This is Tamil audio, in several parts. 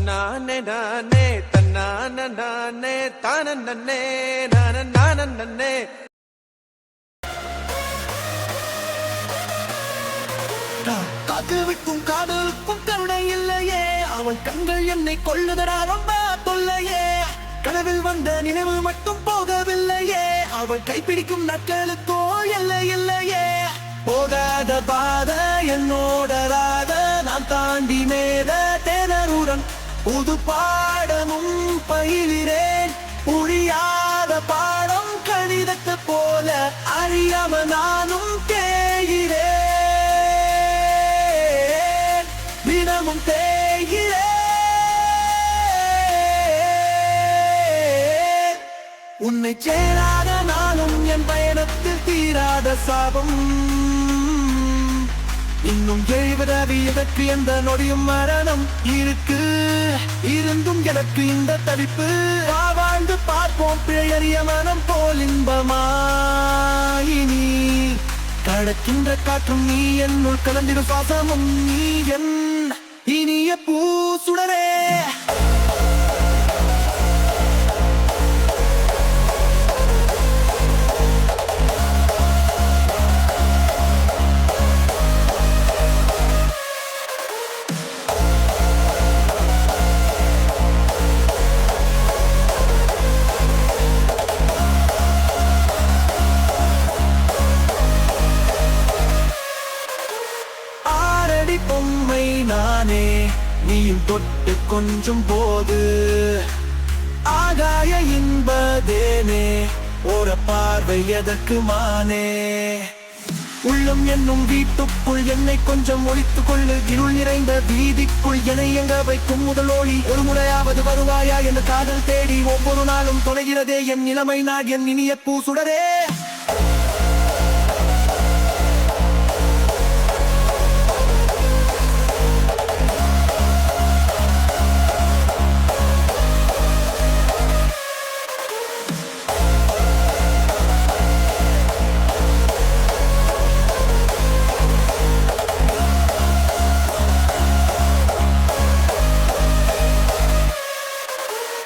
தன்னானே நானே தன்னான நானே தான நன்னே நான நன்னே. காக்குவிக்கும் காதலுக்கும் கருணை இல்லையே, அவன் கண்கள் என்னை கொள்ளுதடா ரொம்ப தொல்லையே. கனவில் வந்த நினைவு மட்டும் போகவில்லையே, அவன் கைப்பிடிக்கும் நாட்களுக்கோ எல்லை இல்லையே. போகாத பாத என்னோட ராத நான் தாண்டி மேல தேனருடன் புது பாடமும் பயிலிறேன். புரியாத பாடம் கணிதத்தை போல அறியாம நானும் தேகிறேன், தினமும் தேகிறேன். உன்னை சேராத நானும் என் பயணத்தில் தீராத சாபம். இன்னும் எழுவதாவி எதற்கு எந்த நொடியும் மரணம் இருக்கு, இருந்தும் எனக்கு இந்த தவிப்பு. வாழ்ந்து பார்ப்போம் பிழையறிய மனம் போல் இன்பமாயினி. கடக்கின்ற காற்றும் நீ என்னுள் கலந்திடும் சுவாசமும் நீ என் இனிய பூசுடரே. பொம்மை நானே நீயும் தொட்டு கொஞ்சம் போது ஆகாய இன்பதேனே, ஒரு பார்வை எதற்கு மானே. உள்ளம் என்னும் வீட்டுக்குள் என்னை கொஞ்சம் ஒழித்துக் கொள்ளு, இருள் நிறைந்த வீதிக்குள் என்னை எங்க வைக்கும் முதலோழி. ஒரு முறையாவது வருவாயா என் காதல் தேடி, ஒவ்வொரு நாளும் தொலைகிறதே என் நிலைமை நாள் என் இனிய பூசுடரே.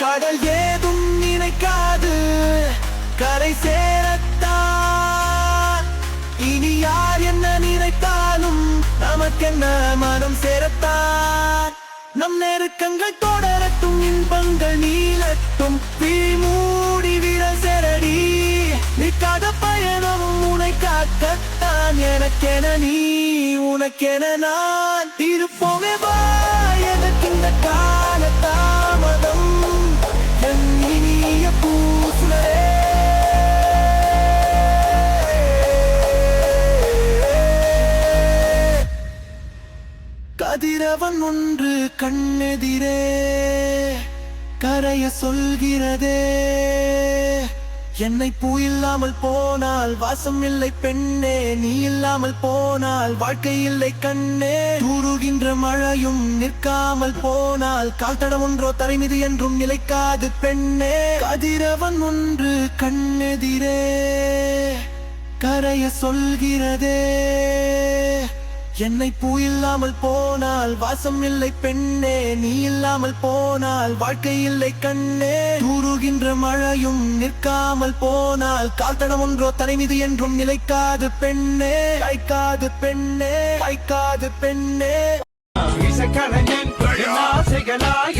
கடல் ஏதும் நினைக்காது கரை சேரத்தான், இனி யார் என்ன நினைத்தாலும் நமக்கென்ன மனம் சேரத்தான். நம் நெருக்கங்கள் தொடரட்டும், இன்பங்கள் நீளட்டும், தீ மூடி விரல் சேரடி. நிற்காத பயணம் உனை காக்கத்தான், எனக்கென நீ உனக்கென நான் இருப்போமே. வா எதற்கு இந்த கால தாமதம் என் இனிய பூசுடரே. கதிரவன் ஒன்று கண்ணெதிரே கரைய சொல்கிறதே, என்னை பூ இல்லாமல் போனால் வாசம் இல்லை பெண்ணே, நீ இல்லாமல் போனால் வாழ்க்கை இல்லை கண்ணே. தூறுகின்ற மழையும் நிற்காமல் போனால் கால்தடம் ஒன்றோ தரைமீது என்றும் நிலைக்காது பெண்ணே. கதிரவன் ஒன்று கண்ணெதிரே கரைய சொல்கிறதே, என்னை பூ இல்லாமல் போனால் வாசம் இல்லை பெண்ணே, நீ இல்லாமல் போனால் வாழ்க்கை இல்லை கண்ணே. தூறுகின்ற மழையும் நிற்காமல் போனால் கால்தடம் ஒன்றோ தரைமீது என்றும் நிலைக்காது பெண்ணே, கைக்காது பெண்ணே, கைக்காது பெண்ணே. இசைக்கலைஞன் ஆசைகளாய்